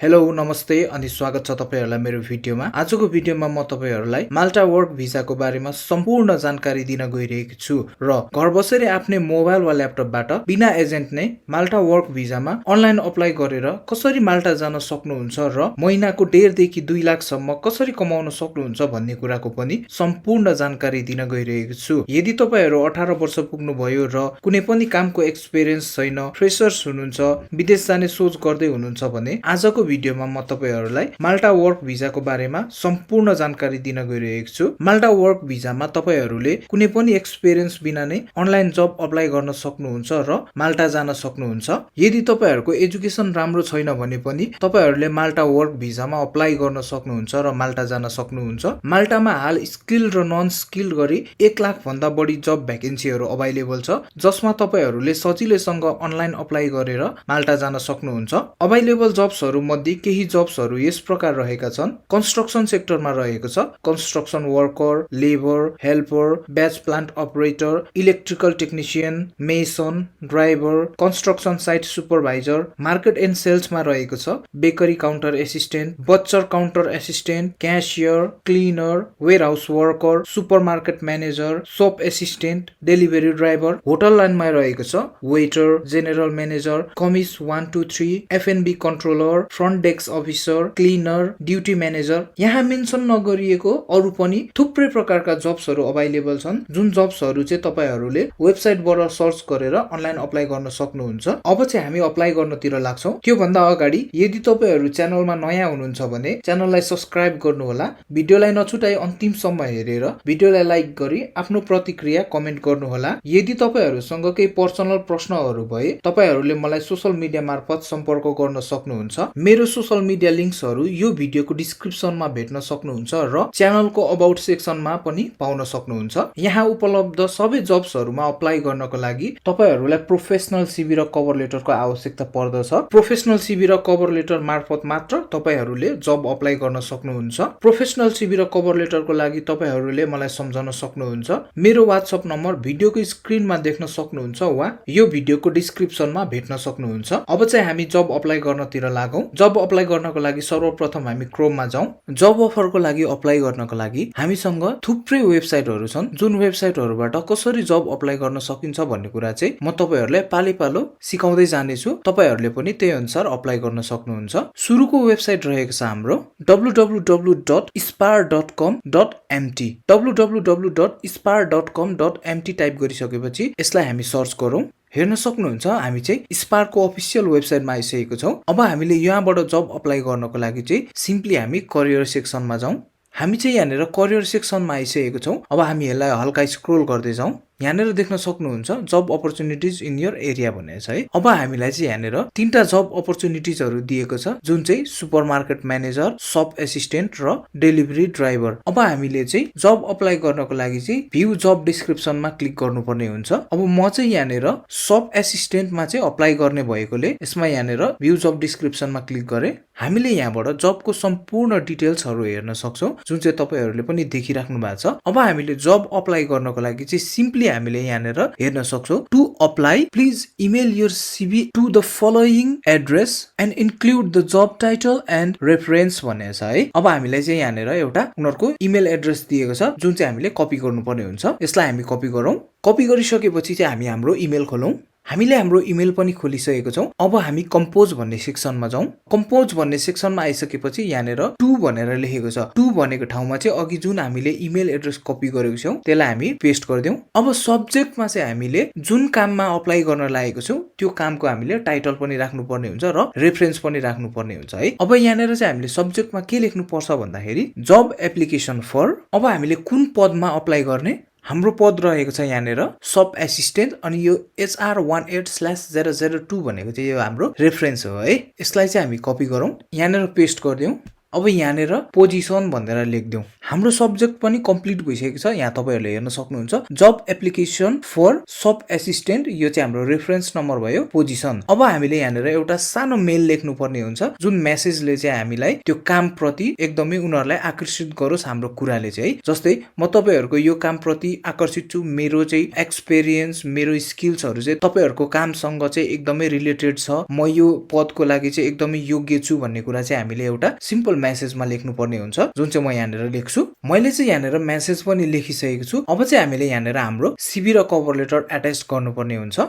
Hello नमस्ते अनि स्वागत छ तपाईहरुलाई मेरो भिडियोमा। आजको भिडियोमा म तपाईहरुलाई माल्टा वर्क भिसाको बारेमा सम्पूर्ण जानकारी दिन गइरहेको छु र घर बसेर आफ्नै मोबाइल वा ल्यापटपबाट बिना एजेन्ट नै माल्टा वर्क भिसामा अनलाइन अप्लाई गरेर कसरी माल्टा जान सक्नुहुन्छ र महिनाको 1.5 देखि 2 लाख सम्म कसरी कमाउन सक्नुहुन्छ भन्ने कुराको पनि सम्पूर्ण जानकारी दिन गइरहेको छु। यदि तपाईहरु 18 वर्ष पुग्नु भयो र कुनै पनि कामको एक्सपिरियन्स छैन, फ्रेशर्स हुनुहुन्छ, विदेश जाने सोच गर्दै हुनुहुन्छ भने आजको भिडियोमा म तपाईहरुलाई माल्टा वर्क भिसाको बारेमा सम्पूर्ण जानकारी दिन गइरहेको छु। माल्टा वर्क भिसामा तपाईहरुले कुनै पनि एक्सपिरियन्स बिना नै अनलाइन जब अप्लाई गर्न सक्नुहुन्छ र माल्टा जान सक्नुहुन्छ। यदि तपाईहरुको एजुकेसन राम्रो छैन भने पनि तपाईहरुले माल्टा वर्क भिसामा अप्लाई गर्न सक्नुहुन्छ र माल्टा जान सक्नुहुन्छ। माल्टामा हाल स्किल र नन स्किल गरी 1 लाख भन्दा बढी जब भ्याकेन्सीहरु अभाइलेबल छ, जसमा तपाईहरुले सजिलैसँग अनलाइन अप्लाई गरेर माल्टा जान सक्नुहुन्छ। अभाइलेबल जब्सहरु मध्ये केही जब्सहरु यस प्रकार रहेका छन्। कन्स्ट्रक्सन सेक्टरमा रहेको छ construction worker, labour, helper, batch plant operator, electrical technician, mason, driver, construction site supervisor. Market and सेल्समा रहेको छ bakery counter assistant, butcher counter assistant, cashier, cleaner, warehouse worker, supermarket manager, shop assistant, delivery driver. Hotel लाइनमा रहेको छ waiter, general manager, commis 1 2 3, F and B controller, front desk officer, cleaner, duty manager. यहाँ mention नगरिएको अरु पनि थुप्रै प्रकारका जब्सहरु अभाइलेबल छन्, जुन जब्सहरु चाहिँ तपाईहरुले वेबसाइटबाट सर्च गरेर अनलाइन अप्लाई गर्न सक्नुहुन्छ। अब चाहिँ हामी अप्लाई गर्नतिर लाग्छौं। त्यो भन्दा अगाडि यदि तपाईहरु च्यानलमा नयाँ हुनुहुन्छ भने च्यानललाई सब्स्क्राइब गर्नुहोला। भिडियोलाई नछुटाई अन्तिमसम्म हेरेर भिडियोलाई लाइक गरी आफ्नो प्रतिक्रिया कमेन्ट गर्नुहोला। यदि तपाईहरुसँग केही पर्सनल प्रश्नहरु भए तपाईहरुले मलाई सोशल मिडिया मार्फत सम्पर्क गर्न सक्नुहुन्छ। मेरो सोशल मिडिया लिंक्सहरु यो भिडियोको डिस्क्रिप्सनमा भेट्न सक्नुहुन्छ र च्यानलको अबाउट सेक्सनमा पनि पाउन सक्नुहुन्छ। यहाँ उपलब्ध सबै जब्सहरुमा अप्लाई गर्नको लागि तपाईहरुलाई प्रोफेसनल सीवी र कभर लेटरको आवश्यकता पर्दछ। प्रोफेसनल सीवी र कभर लेटर मार्फत मात्र तपाईहरुले जब अप्लाई गर्न सक्नुहुन्छ। प्रोफेसनल सीवी र कभर लेटरको लागि तपाईहरुले मलाई सम्झन सक्नुहुन्छ। मेरो WhatsApp नम्बर भिडियोको स्क्रिनमा देख्न सक्नुहुन्छ वा यो भिडियोको डिस्क्रिप्सनमा भेट्न सक्नुहुन्छ। अब चाहिँ हामी जब अप्लाई गर्नतिर लागौं। जब अप्लाई गर्नको लागि सर्वप्रथम हामी क्रोममा जाउँ। जब अफरको लागि अप्लाई गर्नको लागि हामीसँग थुप्रै वेबसाइटहरु छन्, जुन वेबसाइटहरुबाट कसरी जब अप्लाई गर्न सकिन्छ भन्ने कुरा चाहिँ म तपाईहरुलाई पालो सिकाउँदै जानेछु। तपाईहरुले पनि त्यही अनुसार अप्लाई गर्न सक्नुहुन्छ। सुरुको वेबसाइट रहेको छ हाम्रो www.spar.com.mt। www.spar.com.mt टाइप गरिसकेपछि यसलाई हामी सर्च गरौँ। हेर्न सक्नुहुन्छ हामी चाहिँ स्पारको अफिसियल वेबसाइटमा आइसकेको छौं। अब हामीले यहाँबाट जब अप्लाई गर्नको लागि चाहिँ सिम्पली हामी करियर सेक्सनमा जाउँ। हामी चाहिँ यहाँनिर करियर सेक्सनमा आइसकेको छौं। अब हामी यसलाई हल्का स्क्रोल गर्दै जाउँ। यहाँनिर देख्न सक्नुहुन्छ जब अपर्चुनिटिज इन योर एरिया भनेको छ है। अब हामीलाई चाहिँ यहाँनिर 3टा जब अपर्चुनिटिजहरु दिएको छ, जुन चाहिँ सुपरमार्केट म्यानेजर, शप एसिस्टेन्ट र डेलिभरी ड्राइभर। अब हामीले चाहिँ जब अप्लाई गर्नको लागि चाहिँ भ्यू जब डिस्क्रिप्सनमा क्लिक गर्नुपर्ने हुन्छ। अब म चाहिँ यहाँनिर शप एसिस्टेन्टमा चाहिँ अप्लाई गर्ने भएकोले यसमा यहाँनिर भ्यू जब डिस्क्रिप्सनमा क्लिक गरे हामीले यहाँबाट जबको सम्पूर्ण डिटेल्सहरु हेर्न सक्छौं, जुन चाहिँ तपाईहरुले पनि देखिराख्नु भएको छ। अब हामीले जब अप्लाई गर्नको लागि चाहिँ सिम्पली हामीले यहाँनिर हेर्न सक्छौं to apply please email your CV to the following address and include the job title and reference भनेको छ है। अब हामीलाई चाहिँ यहाँनिर एउटा उनीहरुको इमेल एड्रेस दिएको छ, जुन चाहिँ हामीले कपी गर्नुपर्ने हुन्छ। यसलाई हामी कपी गरौँ। कपी गरिसकेपछि चाहिँ हामी हाम्रो इमेल खोलौँ। हामीले हाम्रो इमेल पनि खोलिसकेको छौं। अब हामी कम्पोज भन्ने सेक्सनमा जाउँ। कम्पोज भन्ने सेक्सनमा आइसकेपछि यहाँनिर टु भनेर लेखेको छ। टु भनेको ठाउँमा चाहिँ अघि जुन हामीले इमेल एड्रेस कपी गरेको छौं त्यसलाई हामी पेस्ट गर्दियौं। अब सब्जेक्टमा चाहिँ हामीले जुन काममा अप्लाई गर्न लागेको छौं त्यो कामको हामीले टाइटल पनि राख्नुपर्ने हुन्छ र रेफरेन्स पनि राख्नुपर्ने हुन्छ है। अब यहाँनिर चाहिँ हामीले सब्जेक्टमा के लेख्नु पर्छ भन्दाखेरि जब एप्लिकेसन फर। अब हामीले कुन पदमा अप्लाई गर्ने हाम्रो पद रहेको छ यहाँनिर शप एसिस्टेन्ट अनि यो HR18/002 भनेको चाहिँ यो हाम्रो रेफरेन्स हो है। यसलाई चाहिँ हामी कपी गरौँ। यहाँनिर पेस्ट गर्दियौं। अब यहाँनिर पोजिसन भनेर लेखिदिउँ। हाम्रो सब्जेक्ट पनि कम्प्लिट भइसकेको छ। यहाँ तपाईहरुले हेर्न सक्नुहुन्छ जब एप्लिकेसन फर सब एसिस्टेन्ट, यो चाहिँ हाम्रो रेफरेन्स नम्बर भयो पोजिसन। अब हामीले यहाँनिर एउटा सानो मेल लेख्नु पर्ने हुन्छ जुन मेसेजले चाहिँ हामीलाई त्यो काम प्रति एकदमै उनीहरुलाई आकर्षित गरोस् हाम्रो कुराले चाहिँ है। जस्तै म तपाईहरुको यो काम प्रति आकर्षित छु, मेरो चाहिँ एक्सपिरियन्स, मेरो स्किल्सहरु चाहिँ तपाईहरुको कामसँग चाहिँ एकदमै रिलेटेड छ, म यो पदको लागि चाहिँ एकदमै योग्य छु भन्ने कुरा चाहिँ हामीले एउटा सिम्पल मेसेजमा लेख्नु पर्ने हुन्छ, जुन चाहिँ म यहाँनिर लेख्छु। मैले चाहिँ यहाँनिर मेसेज पनि लेखिसकेको छु। अब चाहिँ हामीले यहाँनिर हाम्रो सिभी र कभर लेटर एट्याच गर्नुपर्ने हुन्छ।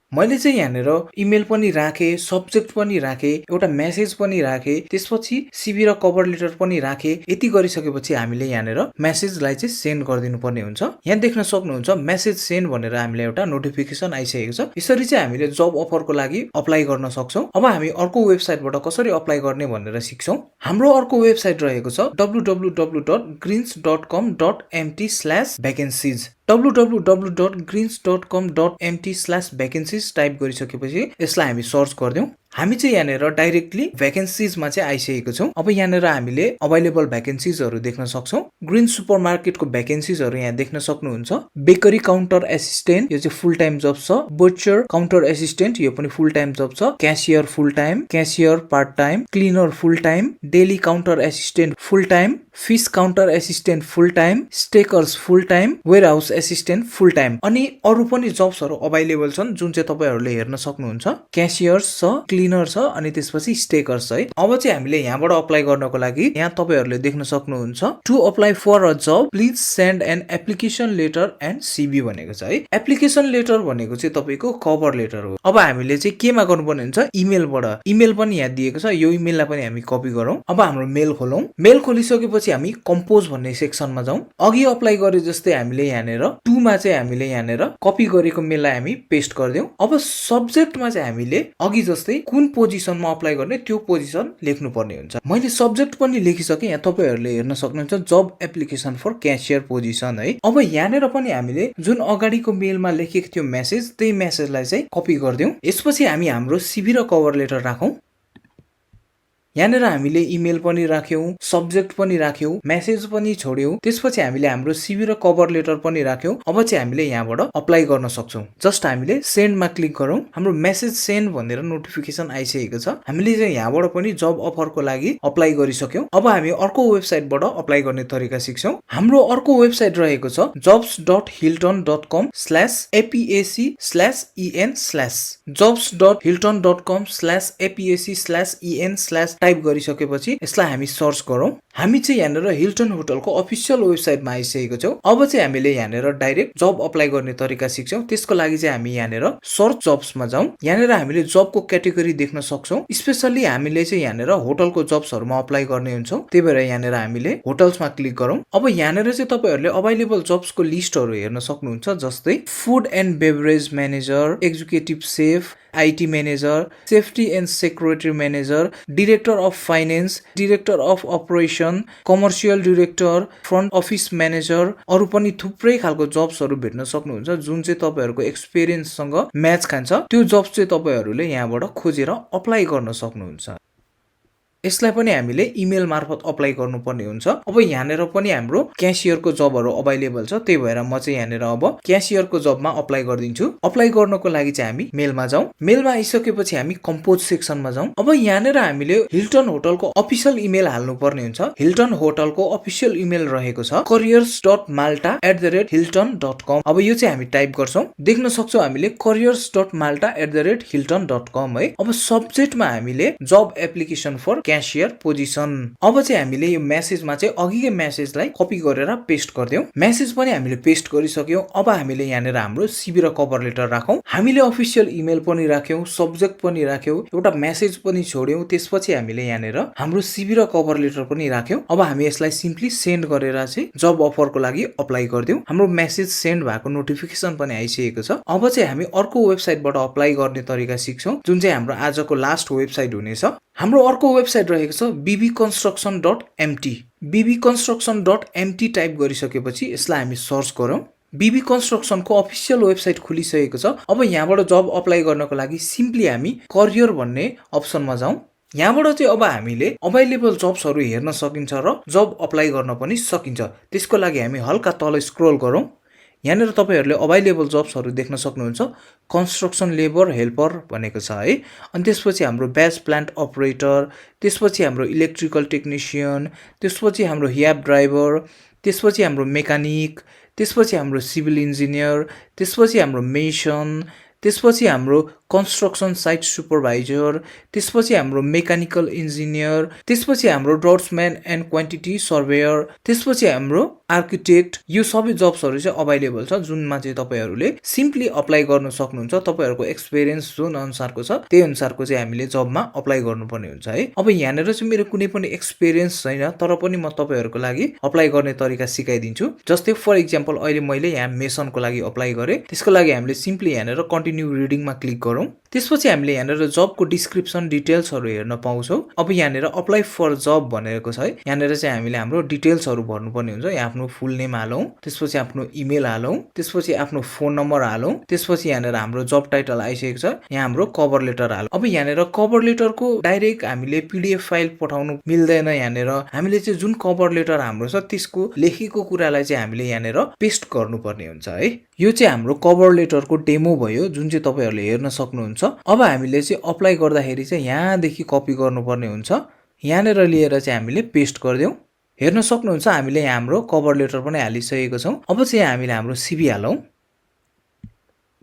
मैले चाहिँ यहाँनिर इमेल पनि राखे, सब्जेक्ट पनि राखे, एउटा मेसेज पनि राखे, त्यसपछि सिभी र कभर लेटर पनि राखे। यति गरिसकेपछि हामीले यहाँनिर मेसेजलाई चाहिँ सेन्ड गरिदिनु पर्ने हुन्छ। यहाँ देख्न सक्नुहुन्छ मेसेज सेन्ड भनेर हामीलाई एउटा नोटिफिकेसन आइसकेको छ। यसरी चाहिँ हामीले जब अफरको लागि अप्लाई गर्न सक्छौं। अब हामी अर्को वेबसाइटबाट कसरी अप्लाई गर्ने भनेर सिक्छौं। हाम्रो अर्को वेबसाइट रहेको छ www.greens.com.mt/vacancies www.greens.com.mt/vacancies टाइप गरिसकेपछि यसलाई हामी सर्च गर्दियौं। हामी चाहिँ यहाँनिर डाइरेक्टली भ्याकेन्सीजमा चाहिँ आइसकेको छौं। अब यहाँनिर हामीले अवेलेबल भ्याकेन्सीजहरु देख्न सक्छौं। ग्रीन सुपरमार्केटको भ्याकेन्सीजहरु यहाँ देख्न सक्नुहुन्छ। बेकरी काउन्टर एसिस्टेन्ट, यो चाहिँ फुल टाइम जब छ। बुचर काउन्टर एसिस्टेन्ट, यो पनि फुल टाइम जब छ। क्याशियर फुल टाइम, क्याशियर पार्ट टाइम, क्लिनर फुल टाइम, डेली काउन्टर एसिस्टेन्ट फुल टाइम, फिश काउन्टर एसिस्टेन्ट फुल टाइम, स्टेकर्स फुल टाइम, वेयरहाउस एसिस्टेन्ट फुल टाइम, अनि अरु पनि जब्सहरु अवेलेबल छन् जुन चाहिँ तपाईहरुले हेर्न सक्नुहुन्छ। क्याशियर्स छ, क्लिनर छ, अनि त्यसपछि स्टेकर्स है। अब चाहिँ हामीले यहाँबाट अप्लाई गर्नको लागि यहाँ तपाईहरुले देख्न सक्नुहुन्छ to apply for a job please send an application letter and CV भनेको छ है। एप्लिकेसन लेटर भनेको चाहिँ तपाईको कभर लेटर हो। अब हामीले चाहिँ केमा गर्नुपर्ने हुन्छ, इमेलबाट। इमेल पनि यहाँ दिएको छ, यो इमेललाई पनि हामी कपी गरौँ। अब हाम्रो मेल खोलौं। मेल खोलिसकेपछि हामी कम्पोज भन्ने सेक्सनमा जाउँ। अघि अप्लाई गरे जस्तै हामीले यहाँनिर टुमा चाहिँ हामीले यहाँनिर कपी गरेको मेललाई हामी पेस्ट गर्दियौं। अब सब्जेक्टमा चाहिँ हामीले अघि जस्तै कुन पोजिसनमा अप्लाई गर्ने त्यो पोजिसन लेख्नु पर्ने हुन्छ। मैले सब्जेक्ट पनि लेखिसके, यहाँ तपाईहरुले हेर्न सक्नुहुन्छ जब एप्लिकेसन फर क्याशियर पोजिसन है। अब यहाँनिर पनि हामीले जुन अगाडिको मेलमा लेखेको थियो मेसेज, त्यही मेसेजलाई चाहिँ कपी गर्दियौं। यसपछि हामी हाम्रो सिभी र कभर लेटर राखौं। यहाँनिर हामीले इमेल पनि राख्यौं, सब्जेक्ट पनि राख्यौं, मेसेज पनि छोड्यौं, त्यसपछि हामीले हाम्रो सिभी र कभर लेटर पनि राख्यौं। अब चाहिँ हामीले यहाँबाट अप्लाई गर्न सक्छौं। जस्ट हामीले सेन्डमा क्लिक गरौँ। हाम्रो मेसेज सेन्ड भनेर नोटिफिकेसन आइसकेको छ। हामीले चाहिँ यहाँबाट पनि जब अफरको लागि अप्लाई गरिसक्यौं। अब हामी अर्को वेबसाइटबाट अप्लाई गर्ने तरिका सिक्छौं। हाम्रो अर्को वेबसाइट रहेको छ jobs.hilton.com/apac/en/ jobs.hilton.com/apac/en/ टाइप गरिसकेपछि यसलाई हामी सर्च गरौँ। हामी चाहिँ यहाँनिर हिल्टन होटलको अफिसियल वेबसाइटमा आइसकेको छौं। अब चाहिँ हामीले यहाँनिर डाइरेक्ट जब अप्लाई गर्ने तरिका सिक्छौं। त्यसको लागि चाहिँ हामी यहाँनिर सर्च जब्समा जाउँ। यहाँनिर हामीले जबको क्याटेगोरी देख्न सक्छौं। स्पेशली हामीले चाहिँ यहाँनिर होटलको जब्सहरुमा अप्लाई गर्ने हुन्छौं। त्यही भएर यहाँनिर हामीले होटल्समा क्लिक गरौँ। अब यहाँनिर चाहिँ तपाईहरुले अवेलेबल जब्सको लिस्टहरु हेर्न सक्नुहुन्छ। जस्तै food and beverage manager, executive safe, IT manager, safety and security manager, director of finance, director of operation, commercial director, front office manager, अरु पनि थुप्रै खालको जब्सहरु भेट्न सक्नुहुन्छ जुन चाहिँ तपाईहरुको एक्सपिरियन्ससँग म्याच खान्छ। त्यो जब्स चाहिँ तपाईहरुले यहाँबाट खोजेर अप्लाई गर्न सक्नुहुन्छ। यसलाई पनि हामीले इमेल मार्फत अप्लाई गर्नुपर्ने हुन्छ। अब यहाँनिर पनि हाम्रो क्याशियरको जबहरु अवेलेबल छ, त्यही भएर म चाहिँ यहाँनिर अब क्याशियरको जबमा अप्लाई गर्दिन्छु। अप्लाई गर्नको लागि चाहिँ हामी मेलमा जाउँ। मेलमा आइसकेपछि हामी कम्पोज सेक्सनमा जाउँ। अब यहाँनिर हामीले हिल्टन होटलको अफिसियल इमेल हाल्नु पर्ने हुन्छ। हिल्टन होटलको अफिसियल इमेल रहेको छ careers.malta@hilton.com। अब यो चाहिँ हामी टाइप गर्छौं। देख्न सक्छौं हामीले careers.malta@hilton.com है। अब सब्जेक्टमा हामीले जब एप्लिकेसन फर क्याशियर पोजिसन। अब चाहिँ हामीले यो मेसेजमा चाहिँ अघिकै मेसेजलाई कपी गरेर पेस्ट गर्दियौं। मेसेज पनि हामीले पेस्ट गरिसक्यौं। अब हामीले यहाँनिर हाम्रो सिभी र कभर लेटर राखौं। हामीले अफिसियल इमेल पनि राख्यौं, सब्जेक्ट पनि राख्यौं, एउटा मेसेज पनि छोड्यौं। त्यसपछि हामीले यहाँनिर हाम्रो सिभी र कभर लेटर पनि राख्यौं। अब हामी यसलाई सिम्पली सेन्ड गरेर चाहिँ जब अफरको लागि अप्लाई गर्दियौं। हाम्रो मेसेज सेन्ड भएको नोटिफिकेसन पनि आइसकेको छ। अब चाहिँ हामी अर्को वेबसाइटबाट अप्लाई गर्ने तरिका सिक्छौं, जुन चाहिँ हाम्रो आजको लास्ट वेबसाइट हुनेछ। हाम्रो अर्को वेबसाइट रहेको छ bbconstruction.mt। bbconstruction.mt टाइप गरिसकेपछि यसलाई हामी सर्च गरौँ। बीबी कन्स्ट्रक्सनको अफिसियल वेबसाइट खुलिसकेको छ। अब यहाँबाट जब अप्लाई गर्नको लागि सिम्पली हामी करियर भन्ने अप्सनमा जाउँ। यहाँबाट चाहिँ अब हामीले अभाइलेबल जब्सहरू हेर्न सकिन्छ र जब अप्लाई गर्न पनि सकिन्छ। त्यसको लागि हामी हल्का तल स्क्रोल गरौँ। यहाँनिर तपाईँहरूले अभाइलेबल जब्सहरू देख्न सक्नुहुन्छ। कन्स्ट्रक्सन लेबर हेल्पर भनेको छ है। अनि त्यसपछि हाम्रो ब्याच प्लान्ट अपरेटर, त्यसपछि हाम्रो इलेक्ट्रिकल टेक्निसियन, त्यसपछि हाम्रो ह्याब ड्राइभर, त्यसपछि हाम्रो मेकानिक, त्यसपछि हाम्रो सिभिल इन्जिनियर, त्यसपछि हाम्रो मेसन, त्यसपछि हाम्रो कन्स्ट्रक्सन साइट सुपरभाइजर, त्यसपछि हाम्रो मेकानिकल इन्जिनियर, त्यसपछि हाम्रो ड्राफ्ट्सम्यान एन्ड क्वान्टिटी सर्भेयर, त्यसपछि हाम्रो आर्किटेक्ट। यो सबै जब्सहरू चाहिँ अभाइलेबल छ जुनमा चाहिँ तपाईँहरूले सिम्पली अप्लाई गर्न सक्नुहुन्छ। तपाईँहरूको एक्सपिरियन्स जुन अनुसारको छ त्यही अनुसारको चाहिँ हामीले जबमा अप्लाई गर्नुपर्ने हुन्छ है। अब यहाँनिर चाहिँ मेरो कुनै पनि एक्सपिरियन्स छैन, तर पनि म तपाईँहरूको लागि अप्लाई गर्ने तरिका सिकाइदिन्छु। जस्तै फर इक्जाम्पल अहिले मैले यहाँ मेसनको लागि अप्लाई गरेँ। त्यसको लागि हामीले सिम्पली यहाँनिर कन्टिन्यू रिडिङमा क्लिक गरौँ। त्यसपछि हामीले यहाँनिर जबको डिस्क्रिप्सन डिटेल्सहरू हेर्न पाउँछौँ। अब यहाँनिर अप्लाई फर जब भनेको छ है। यहाँनिर चाहिँ हामीले हाम्रो डिटेल्सहरू भर्नुपर्ने हुन्छ। यहाँ आफ्नो फुल नेम हालौँ, त्यसपछि आफ्नो इमेल हालौँ, त्यसपछि आफ्नो फोन नम्बर हालौँ, त्यसपछि यहाँनिर हाम्रो जब टाइटल आइसकेको छ, यहाँ हाम्रो कभर लेटर हालौँ। अब यहाँनिर कभर लेटरको डाइरेक्ट हामीले पीडीएफ फाइल पठाउनु मिल्दैन। यहाँनिर हामीले चाहिँ जुन कभर लेटर हाम्रो छ त्यसको लेखेको कुरालाई चाहिँ हामीले यहाँनिर पेस्ट गर्नुपर्ने हुन्छ है। यो चाहिँ हाम्रो कभर लेटरको डेमो भयो जुन चाहिँ तपाईँहरूले हेर्न सक्नुहुन्छ। अब हामीले चाहिँ अप्लाई गर्दाखेरि चाहिँ यहाँदेखि कपी गर्नुपर्ने हुन्छ। यहाँनिर लिएर चाहिँ हामीले पेस्ट गरिदिउँ। हेर्न सक्नुहुन्छ हामीले यहाँ हाम्रो कभर लेटर पनि हालिसकेको छौँ। अब चाहिँ हामीले हाम्रो सिभी हालौँ।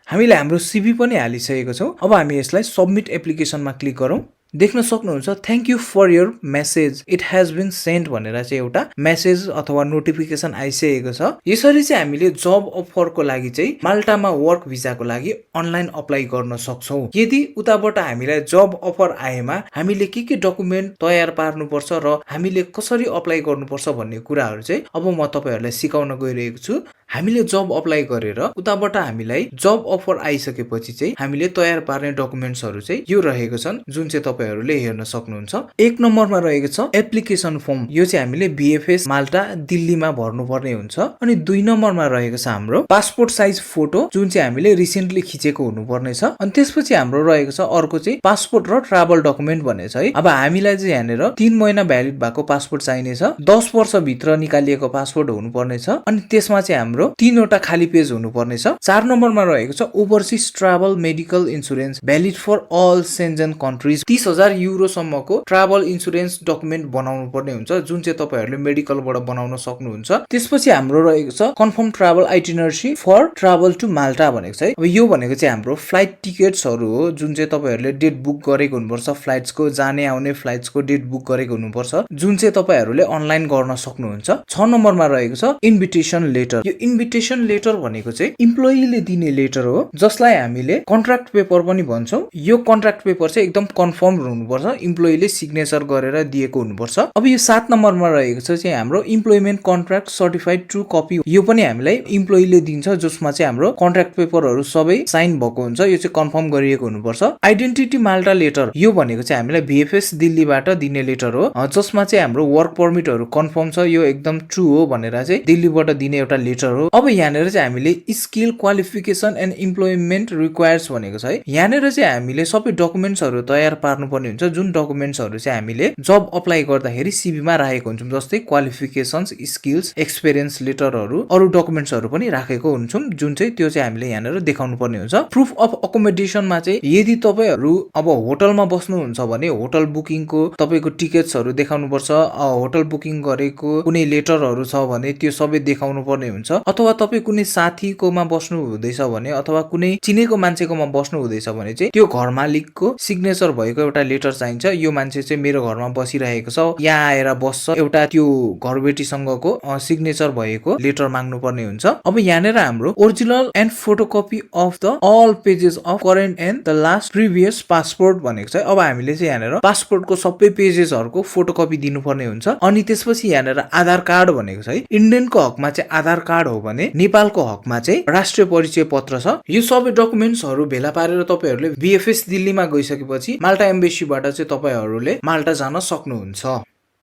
हामीले हाम्रो सिभी पनि हालिसकेको छौँ। अब हामी यसलाई सबमिट एप्लिकेसनमा क्लिक गरौँ। देख्न सक्नुहुन्छ thank you for your message, it has been sent भनेर चाहिँ एउटा मेसेज अथवा नोटिफिकेसन आइसकेको छ। यसरी चाहिँ हामीले जब अफरको लागि चाहिँ माल्टामा वर्क भिजाको लागि अनलाइन अप्लाई गर्न सक्छौँ। यदि उताबाट हामीलाई जब अफर आएमा हामीले के डकुमेन्ट तयार पार्नुपर्छ र हामीले कसरी अप्लाई गर्नुपर्छ भन्ने कुराहरू चाहिँ अब म तपाईँहरूलाई सिकाउन गइरहेको छु। हामीले जब अप्लाई गरेर उताबाट हामीलाई जब अफर आइसकेपछि चाहिँ हामीले तयार पार्ने डकुमेन्ट्सहरू चाहिँ यो रहेको छन् जुन चाहिँ तपाईँहरूले हेर्न सक्नुहुन्छ। एक नम्बरमा रहेको छ एप्लिकेसन फर्म। यो चाहिँ हामीले बीएफएस माल्टा दिल्लीमा भर्नुपर्ने हुन्छ। अनि 2 नम्बरमा रहेको छ हाम्रो पासपोर्ट साइज फोटो जुन चाहिँ हामीले रिसेन्टली खिचेको हुनुपर्ने छ। अनि त्यसपछि हाम्रो रहेको छ अर्को चाहिँ पासपोर्ट र ट्राभल डकुमेन्ट भन्ने छ है। अब हामीलाई चाहिँ यहाँनिर 3 महिना भ्यालिड भएको पासपोर्ट चाहिनेछ, 10 वर्षभित्र निकालिएको पासपोर्ट हुनुपर्ने छ। अनि त्यसमा चाहिँ हाम्रो 3 वटा खाली पेज हुनुपर्ने छ। 4 नम्बरमा रहेको छ overseas travel medical insurance valid for all Schengen countries. 30,000 euro सम्मको ट्राभल इन्सुरेन्स डकुमेन्ट बनाउनु पर्ने हुन्छ जुन चाहिँ तपाईँहरूले मेडिकलबाट बनाउन सक्नुहुन्छ। त्यसपछि हाम्रो रहेको छ confirm travel itinerary for travel to Malta भनेको छ है। अब यो भनेको चाहिँ हाम्रो फ्लाइट टिकट्सहरू हो जुन चाहिँ तपाईँहरूले डेट बुक गरेको हुनुपर्छ। फ्लाइट्सको जाने आउने फ्लाइट्सको डेट बुक गरेको हुनुपर्छ जुन चाहिँ तपाईँहरूले अनलाइन गर्न सक्नुहुन्छ। 6 नम्बरमा रहेको छ इन्भिटेसन लेटर। यो इन्भिटेसन लेटर भनेको चाहिँ इम्प्लोइले दिने लेटर हो जसलाई हामीले कन्ट्र्याक्ट पेपर पनि भन्छौँ। यो कन्ट्र्याक्ट पेपर चाहिँ एकदम कन्फर्म हुनुपर्छ, इम्प्लोइले सिग्नेचर गरेर दिएको हुनुपर्छ। अब यो 7 नम्बरमा रहेको छ चाहिँ हाम्रो employment contract certified true copy. यो पनि हामीलाई इम्प्लोइले दिन्छ जसमा चाहिँ हाम्रो कन्ट्र्याक्ट पेपरहरू सबै साइन भएको हुन्छ। यो चाहिँ कन्फर्म गरिएको हुनुपर्छ। आइडेन्टिटी माल्टा लेटर यो भनेको चाहिँ हामीलाई बीएफएस दिल्लीबाट दिने लेटर हो जसमा चाहिँ हाम्रो वर्क पर्मिटहरू कन्फर्म छ, यो एकदम ट्रु हो भनेर चाहिँ दिल्लीबाट दिने एउटा लेटर हो। अब यहाँनिर चाहिँ हामीले skill qualification and employment requires भनेको छ है। यहाँनिर चाहिँ हामीले सबै डकुमेन्ट्सहरू तयार पार्नुपर्ने हुन्छ जुन डकुमेन्ट्सहरू चाहिँ हामीले जब अप्लाई गर्दाखेरि सिभीमा राखेको हुन्छौँ। जस्तै क्वालिफिकेसन्स, स्किल्स, एक्सपिरियन्स लेटरहरू, अरू डकुमेन्ट्सहरू पनि राखेको हुन्छौँ जुन चाहिँ त्यो चाहिँ हामीले यहाँनिर देखाउनु पर्ने हुन्छ। प्रुफ अफ अकोमोडेसनमा चाहिँ यदि तपाईँहरू अब होटलमा बस्नुहुन्छ भने होटल बुकिङको तपाईँको टिकट्सहरू देखाउनु पर्छ। होटल बुकिङ गरेको कुनै लेटरहरू छ भने त्यो सबै देखाउनु पर्ने हुन्छ। अथवा तपाईँ कुनै साथीकोमा बस्नु हुँदैछ भने अथवा कुनै चिनेको मान्छेकोमा बस्नु हुँदैछ भने चाहिँ त्यो घर मालिकको सिग्नेचर भएको एउटा लेटर चाहिन्छ। यो मान्छे चाहिँ मेरो घरमा बसिरहेको छ, यहाँ आएर बस्छ, एउटा त्यो घरबेटीसँगको सिग्नेचर भएको लेटर माग्नु पर्ने हुन्छ। अब यहाँनिर हाम्रो original and photocopy of the all pages of current and the last previous passport भनेको छ। अब हामीले चाहिँ यहाँनिर पासपोर्टको सबै पेजेसहरूको फोटोकपी दिनुपर्ने हुन्छ। अनि त्यसपछि यहाँनिर आधार कार्ड भनेको छ है। इन्डियनको हकमा चाहिँ आधार कार्ड हो भने नेपालको हकमा चाहिँ राष्ट्रिय परिचय पत्र छ। यो सबै डकुमेन्ट्सहरू भेला पारेर तपाईँहरूले बीएफएस दिल्लीमा गइसकेपछि माल्टा एम्बेसीबाट चाहिँ तपाईँहरूले माल्टा जान सक्नुहुन्छ।